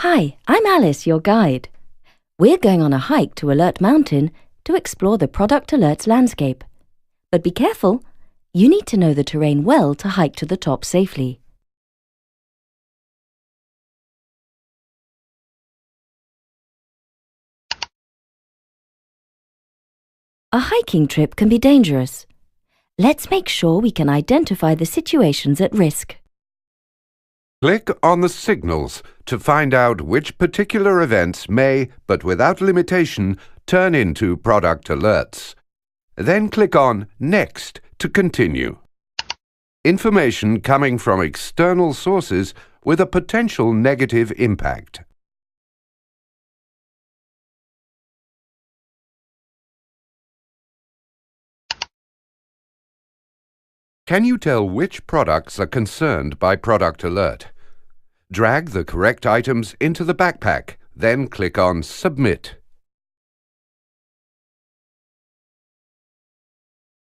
Hi, I'm Alice, your guide. We're going on a hike to Alert Mountain to explore the Product Alerts landscape. But be careful, you need to know the terrain well to hike to the top safely. A hiking trip can be dangerous. Let's make sure we can identify the situations at risk. Click on the signals to find out which particular events may, but without limitation, turn into product alerts. Then click on Next to continue. Information coming from external sources with a potential negative impact. Can you tell which products are concerned by Product Alert? Drag the correct items into the backpack, then click on Submit.